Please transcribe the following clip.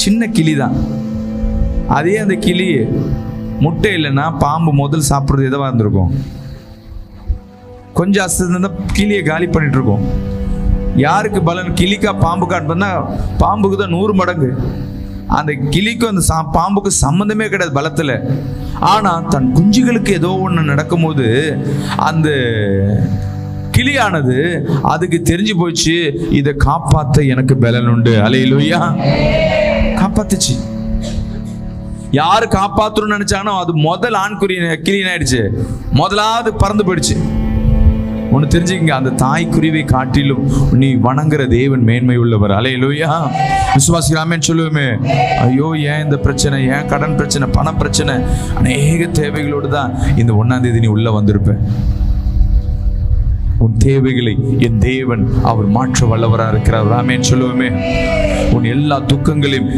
சின்ன கிளி தான். அதே அந்த கிளி முட்டை இல்லைன்னா பாம்பு முதல் சாப்பிட்றது எதுவாக இருந்திருக்கும்? கொஞ்சம் அசந்து கிளியை காலி பண்ணிட்டு இருக்கோம். யாருக்கு பலன்? கிளிக்கா பாம்புக்கான்னு பார்த்தா பாம்புக்கு தான் 100 மடங்கு. அந்த கிளிக்கும் அந்த பாம்புக்கு சம்மந்தமே கிடையாது பலத்தில். ஆனால் தன் குஞ்சுகளுக்கு ஏதோ ஒன்று நடக்கும்போது அந்த கிளியானது அதுக்கு தெரிஞ்சு போச்சு, இதை காப்பாற்ற எனக்கு பலன் உண்டு. அல்லேலூயா. காப்பாத்துச்சு. யாரு காப்பாற்றணும்னு நினைச்சாங்கன்னா அது முதல் ஆண்குரிய கிளியன் ஆயிடுச்சு, முதலாவது பறந்து போயிடுச்சு. ஒன்று தெரிஞ்சுக்கங்க, அந்த தாய்க்குருவியை காட்டிலும் நீ வணங்குற தேவன் மேன்மை உள்ளவர். அல்லேலூயா. விசுவாசிக்கலாமேன்னு சொல்லுவோமே. ஐயோ, ஏன் இந்த பிரச்சனை, ஏன் கடன் பிரச்சனை, பண பிரச்சனை, அநேக தேவைகளோடு தான் இந்த 1ஆம் தேதி நீ உள்ள வந்திருப்ப. உன் தேவைகளை என் தேவன் அவர் மாற்ற வல்லவராக இருக்கிறார். ஆமென் சொல்லுவோமே. உன் எல்லா துக்கங்களையும்